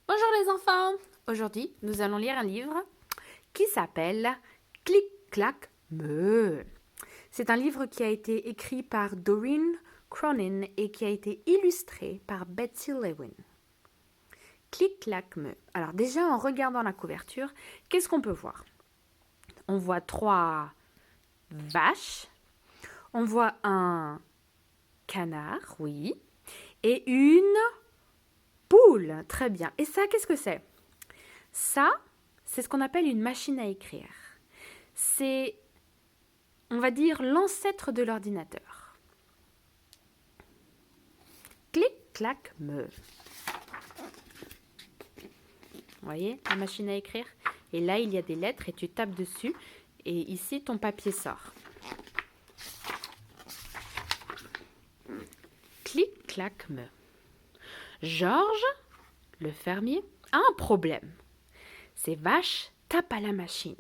Bonjour les enfants. Aujourd'hui, nous allons lire un livre qui s'appelle Clic clac meu. C'est un livre qui a été écrit par Doreen Cronin et qui a été illustré par Betsy Lewin. Clic clac meu. Alors déjà en regardant la couverture, qu'est-ce qu'on peut voir? On voit 3 vaches, on voit un canard, oui, et une poule. Très bien. Et ça, qu'est-ce que c'est? Ça, c'est ce qu'on appelle une machine à écrire. C'est, on va dire, l'ancêtre de l'ordinateur. Clic, clac, meu. Vous voyez, la machine à écrire? Et là, il y a des lettres et tu tapes dessus. Et ici, ton papier sort. Clic, clac, meu. Georges, le fermier, a un problème. Ses vaches tapent à la machine.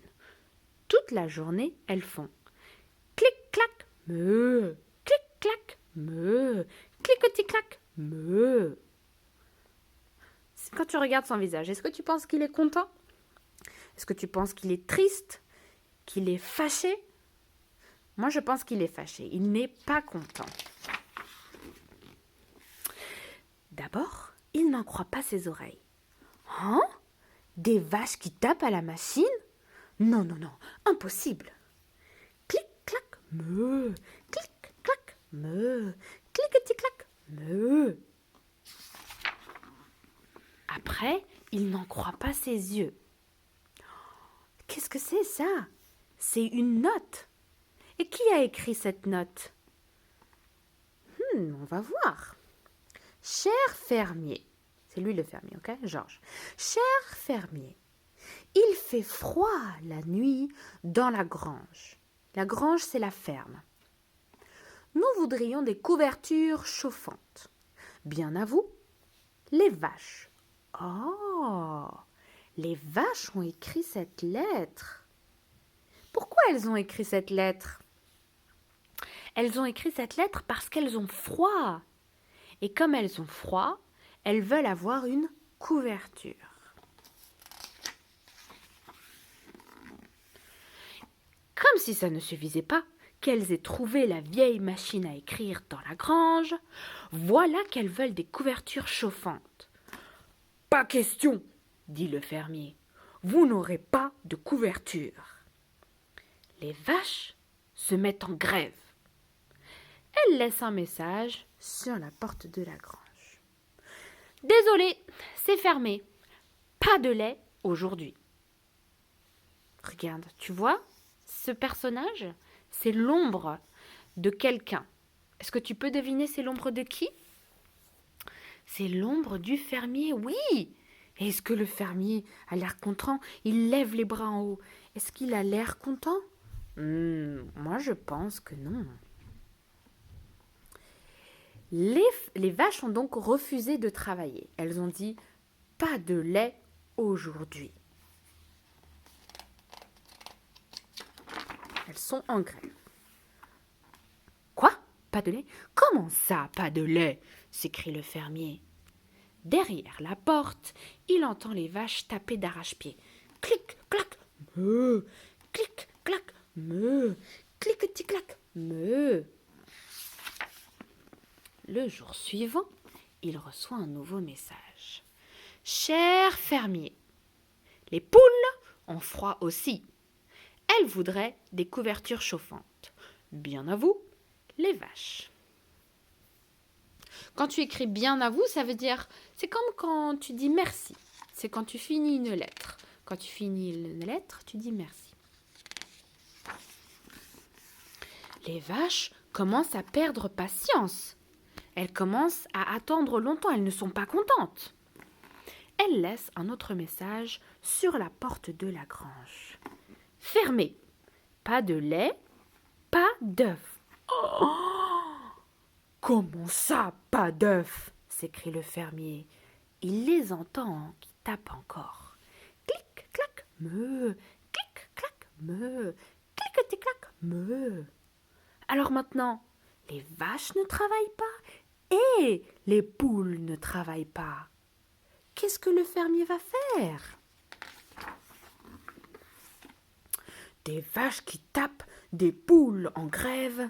Toute la journée, elles font clic, clac, meu, clic, clac, meu, cliquetis-clac, meu. Quand tu regardes son visage, est-ce que tu penses qu'il est content? Est-ce que tu penses qu'il est triste? Qu'il est fâché? Moi, je pense qu'il est fâché. Il n'est pas content. D'abord, il n'en croit pas ses oreilles. Hein? Des vaches qui tapent à la machine? Non, non, non, impossible. Clic, clac, meu, clic, clac, meu, cliquetis-clac, meu. Après, il n'en croit pas ses yeux. Qu'est-ce que c'est ça? C'est une note. Et qui a écrit cette note? On va voir. Cher fermier, c'est lui le fermier, ok, Georges. Cher fermier, il fait froid la nuit dans la grange. La grange, c'est la ferme. Nous voudrions des couvertures chauffantes. Bien à vous, les vaches. Oh, les vaches ont écrit cette lettre. Pourquoi elles ont écrit cette lettre? Elles ont écrit cette lettre parce qu'elles ont froid. Et comme elles ont froid, elles veulent avoir une couverture. Comme si ça ne suffisait pas qu'elles aient trouvé la vieille machine à écrire dans la grange, voilà qu'elles veulent des couvertures chauffantes. Pas question, dit le fermier. Vous n'aurez pas de couverture. Les vaches se mettent en grève. Elles laissent un message sur la porte de la grange. Désolé, c'est fermé. Pas de lait aujourd'hui. Regarde, tu vois, ce personnage, c'est l'ombre de quelqu'un. Est-ce que tu peux deviner c'est l'ombre de qui? C'est l'ombre du fermier, oui. Est-ce que le fermier a l'air content? Il lève les bras en haut. Est-ce qu'il a l'air content? Moi, je pense que non. Les vaches ont donc refusé de travailler. Elles ont dit « pas de lait aujourd'hui ». Elles sont en grève. Quoi? Pas de lait? Comment ça, pas de lait? S'écrie le fermier. Derrière la porte, il entend les vaches taper d'arrache-pied. Clic, clac, meu, clic, clac, meu, cliquetis-clac, meu. Le jour suivant, il reçoit un nouveau message. Cher fermier, les poules ont froid aussi. Elles voudraient des couvertures chauffantes. Bien à vous, les vaches. Quand tu écris bien à vous, ça veut dire, c'est comme quand tu dis merci. C'est quand tu finis une lettre. Quand tu finis une lettre, tu dis merci. Les vaches commencent à perdre patience. Elles commencent à attendre longtemps, elles ne sont pas contentes. Elles laissent un autre message sur la porte de la grange. Fermé. Pas de lait, pas d'œufs. Oh! Comment ça, pas d'œufs? S'écrie le fermier. Il les entend qui tapent encore. Clic, clac, meu, clic, clac, meu, clic-tic-clac, meu. Alors maintenant, les vaches ne travaillent pas et les poules ne travaillent pas. qu'est-ce que le fermier va faire? Des vaches qui tapent, des poules en grève.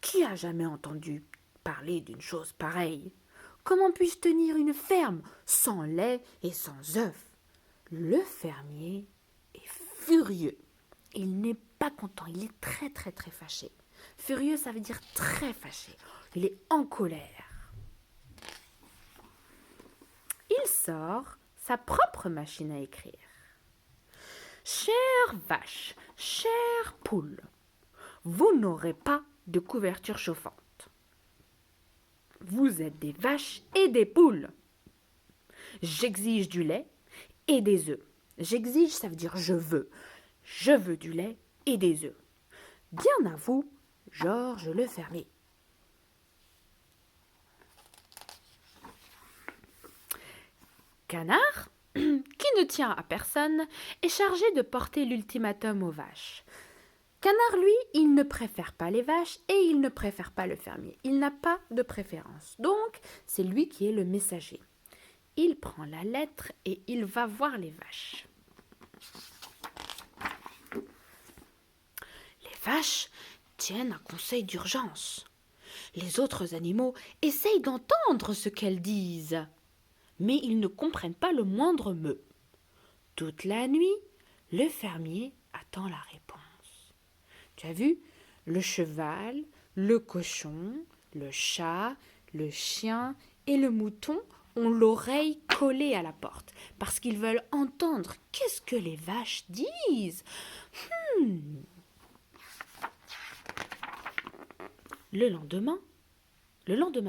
Qui a jamais entendu parler d'une chose pareille? Comment puis-je tenir une ferme sans lait et sans œufs? Le fermier est furieux. Il n'est pas content, il est très très très fâché. Furieux, ça veut dire très fâché. Il est en colère. Il sort sa propre machine à écrire. Chère vache, chère poule, vous n'aurez pas de couverture chauffante. Vous êtes des vaches et des poules. J'exige du lait et des œufs. J'exige, ça veut dire je veux. Je veux du lait et des œufs. Bien à vous, Georges le fermier. Canard, qui ne tient à personne, est chargé de porter l'ultimatum aux vaches. Canard, lui, il ne préfère pas les vaches et il ne préfère pas le fermier. Il n'a pas de préférence. Donc, c'est lui qui est le messager. Il prend la lettre et il va voir les vaches. Les vaches tiennent un conseil d'urgence. Les autres animaux essayent d'entendre ce qu'elles disent, mais ils ne comprennent pas le moindre mot. Toute la nuit, le fermier attend la réponse. Tu as vu, le cheval, le cochon, le chat, le chien et le mouton ont l'oreille collée à la porte parce qu'ils veulent entendre qu'est-ce que les vaches disent. Le lendemain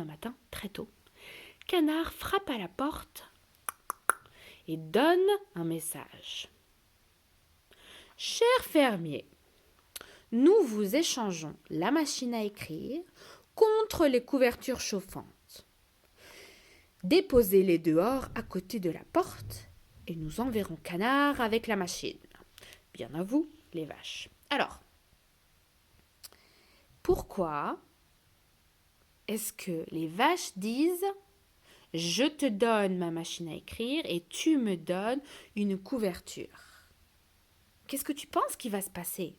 matin, très tôt, Canard frappe à la porte et donne un message. Cher fermier, nous vous échangeons la machine à écrire contre les couvertures chauffantes. Déposez-les dehors à côté de la porte et nous enverrons Canard avec la machine. Bien à vous, les vaches. Alors, pourquoi est-ce que les vaches disent « Je te donne ma machine à écrire et tu me donnes une couverture » Qu'est-ce que tu penses qui va se passer?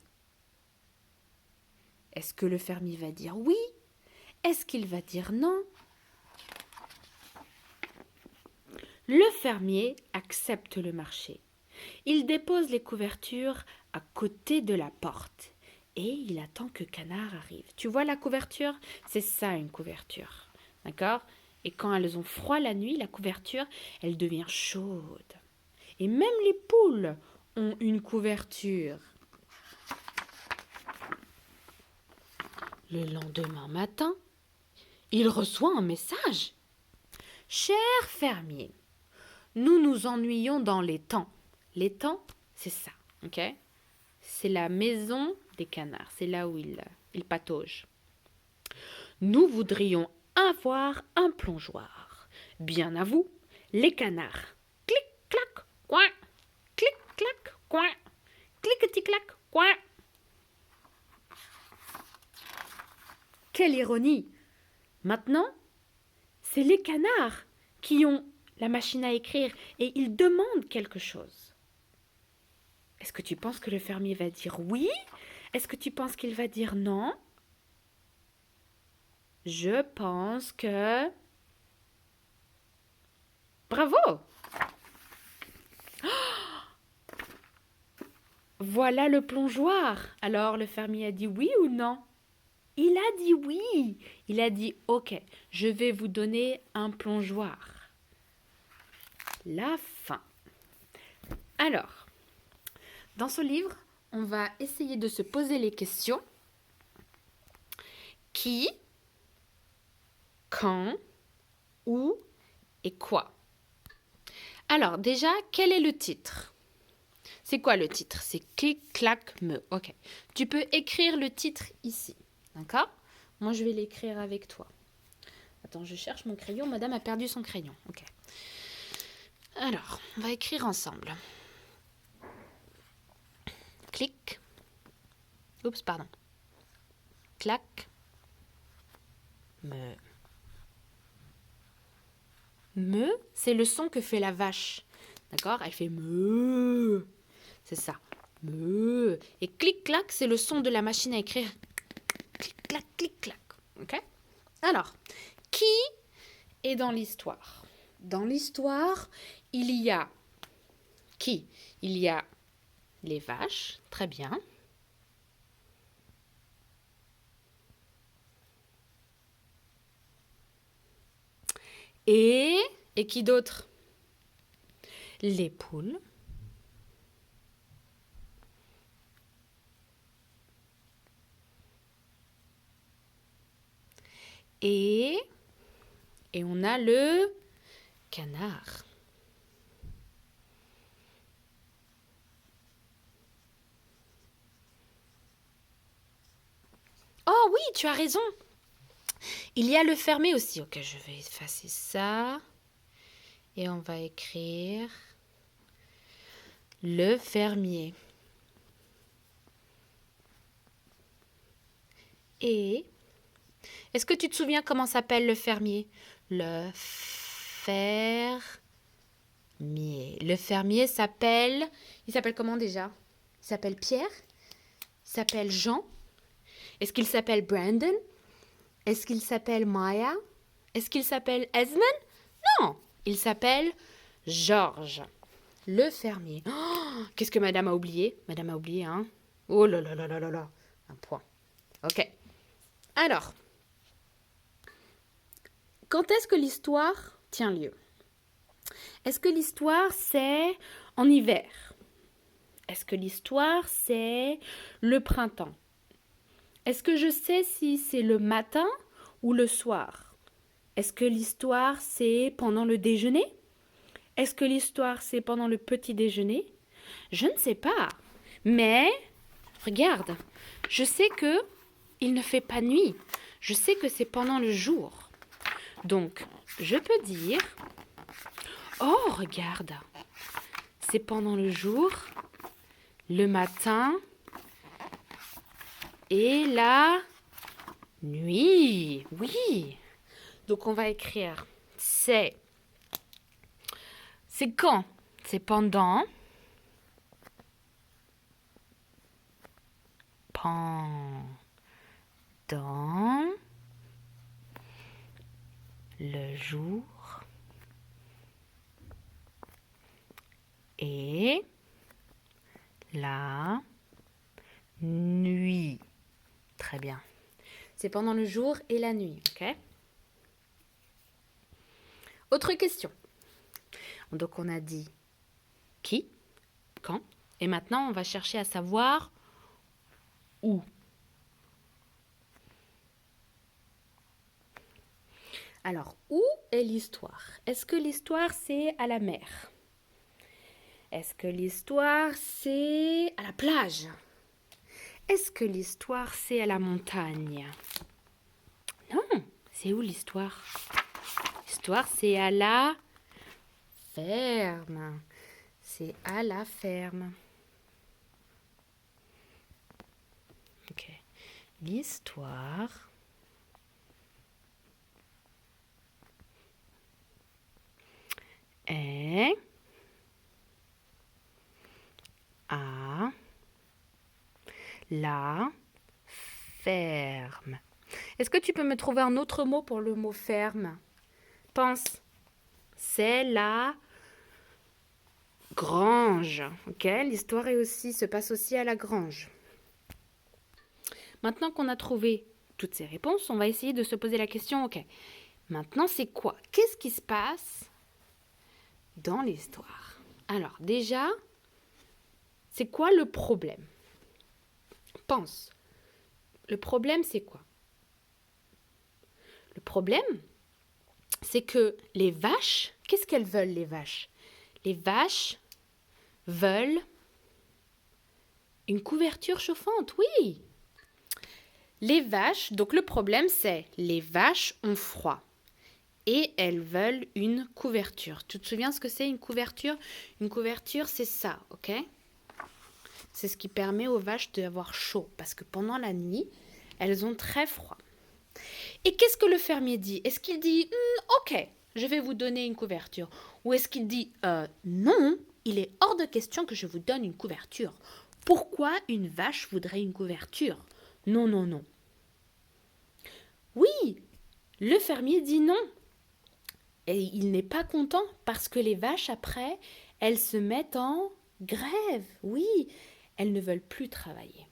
Est-ce que le fermier va dire oui? Est-ce qu'il va dire non? Le fermier accepte le marché. Il dépose les couvertures à côté de la porte et il attend que Canard arrive. Tu vois la couverture? C'est ça une couverture. D'accord? Et quand elles ont froid la nuit, la couverture, elle devient chaude. Et même les poules ont une couverture. Le lendemain matin, il reçoit un message. Cher fermier, nous nous ennuyons dans l'étang. L'étang, c'est ça, ok? C'est la maison des canards, c'est là où ils pataugent. Nous voudrions avoir un plongeoir. Bien à vous, les canards. Clic, clac, coin. Clic, clac, coin. Cliqueti, clac, coin. Quelle ironie! Maintenant, c'est les canards qui ont la machine à écrire et ils demandent quelque chose. Est-ce que tu penses que le fermier va dire oui? Est-ce que tu penses qu'il va dire non? Je pense que... Bravo! Voilà le plongeoir. Alors le fermier a dit oui ou non? Il a dit oui. Il a dit ok, je vais vous donner un plongeoir. La fin. Alors, dans ce livre, on va essayer de se poser les questions. Qui, quand, où et quoi? Alors déjà, quel est le titre? C'est quoi le titre? C'est clic, clac, me. Ok. Tu peux écrire le titre ici. D'accord? Moi, je vais l'écrire avec toi. Attends, je cherche mon crayon. Madame a perdu son crayon. Ok. Alors, on va écrire ensemble. Clic. Oups, pardon. Clac. Me. Me, c'est le son que fait la vache. D'accord? Elle fait me. C'est ça. Me. Et clic-clac, c'est le son de la machine à écrire. Clic-clac, clic-clac. Ok? Alors, qui est dans l'histoire? Dans l'histoire, il y a qui? Il y a les vaches. Très bien. Et qui d'autre? Les poules. Et on a le canard. Oh oui, tu as raison. Il y a le fermier aussi. Ok, je vais effacer ça. Et on va écrire le fermier. Et est-ce que tu te souviens comment s'appelle le fermier? Le fermier. Le fermier s'appelle... Il s'appelle comment déjà? Il s'appelle Pierre? Il s'appelle Jean? Est-ce qu'il s'appelle Brandon? Est-ce qu'il s'appelle Maya? Est-ce qu'il s'appelle Esmond? Non, il s'appelle Georges. Le fermier. Oh, qu'est-ce que madame a oublié? Madame a oublié, hein? Oh là là là là là là. Un point. Ok. Alors, quand est-ce que l'histoire tient lieu? Est-ce que l'histoire, c'est en hiver? Est-ce que l'histoire, c'est le printemps? Est-ce que je sais si c'est le matin ou le soir? Est-ce que l'histoire, c'est pendant le déjeuner? Est-ce que l'histoire, c'est pendant le petit déjeuner? Je ne sais pas. Mais, regarde, je sais que il ne fait pas nuit. Je sais que c'est pendant le jour. Donc, je peux dire... Oh, regarde. C'est pendant le jour, le matin et la nuit. Oui. Donc, on va écrire c'est quand? C'est pendant. Pendant le jour et la nuit. Très bien. C'est pendant le jour et la nuit, ok? Autre question. Donc on a dit qui, quand, et maintenant on va chercher à savoir où. Alors, où est l'histoire? Est-ce que l'histoire c'est à la mer? Est-ce que l'histoire c'est à la plage? Est-ce que l'histoire c'est à la montagne? Non, c'est où l'histoire? L'histoire c'est à la ferme. C'est à la ferme. Ok. L'histoire est à la ferme. Est-ce que tu peux me trouver un autre mot pour le mot ferme? Pense. C'est la grange. Ok, l'histoire se passe aussi à la grange. Maintenant qu'on a trouvé toutes ces réponses, on va essayer de se poser la question, ok, maintenant c'est quoi? Qu'est-ce qui se passe dans l'histoire? Alors déjà, c'est quoi le problème? Pense. Le problème, c'est quoi? Le problème, c'est que les vaches, qu'est-ce qu'elles veulent les vaches? Les vaches veulent une couverture chauffante, oui. Les vaches, donc le problème c'est les vaches ont froid et elles veulent une couverture. Tu te souviens ce que c'est une couverture? Une couverture c'est ça, ok? C'est ce qui permet aux vaches d'avoir chaud parce que pendant la nuit, elles ont très froid. Et qu'est-ce que le fermier dit? Est-ce qu'il dit ok, je vais vous donner une couverture. Ou est-ce qu'il dit, non, il est hors de question que je vous donne une couverture. Pourquoi une vache voudrait une couverture? Non, non, non. Oui, le fermier dit non. Et il n'est pas content parce que les vaches, après, elles se mettent en grève. Oui, elles ne veulent plus travailler.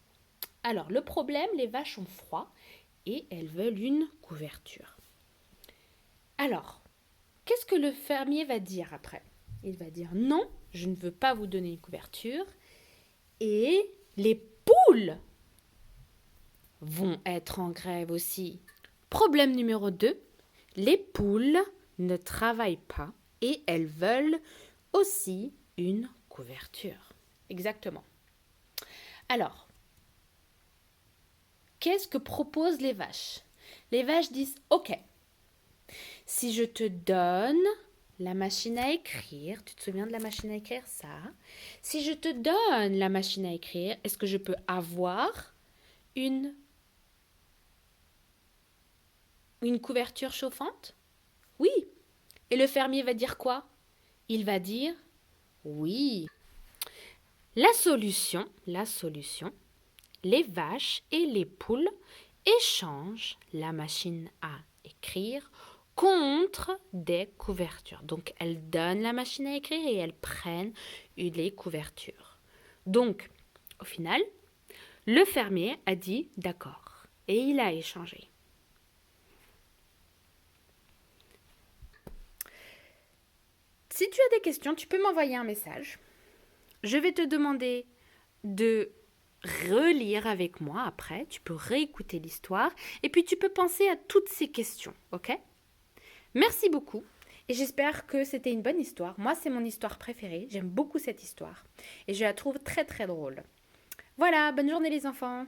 Alors, le problème, les vaches ont froid et elles veulent une couverture. Alors, qu'est-ce que le fermier va dire après? Il va dire non, je ne veux pas vous donner une couverture. Et les poules vont être en grève aussi. Problème numéro 2, les poules ne travaillent pas et elles veulent aussi une couverture. Exactement. Alors, qu'est-ce que proposent les vaches? Les vaches disent « Ok, si je te donne la machine à écrire, tu te souviens de la machine à écrire, ça? Si je te donne la machine à écrire, est-ce que je peux avoir une couverture chauffante? Oui. Et le fermier va dire quoi? Il va dire oui. La solution, les vaches et les poules échangent la machine à écrire contre des couvertures. Donc, elles donnent la machine à écrire et elles prennent les couvertures. Donc, au final, le fermier a dit d'accord et il a échangé. Si tu as des questions, tu peux m'envoyer un message. Je vais te demander de relire avec moi après. Tu peux réécouter l'histoire et puis tu peux penser à toutes ces questions, ok? Merci beaucoup et j'espère que c'était une bonne histoire. Moi, c'est mon histoire préférée. J'aime beaucoup cette histoire et je la trouve très très drôle. Voilà, bonne journée les enfants!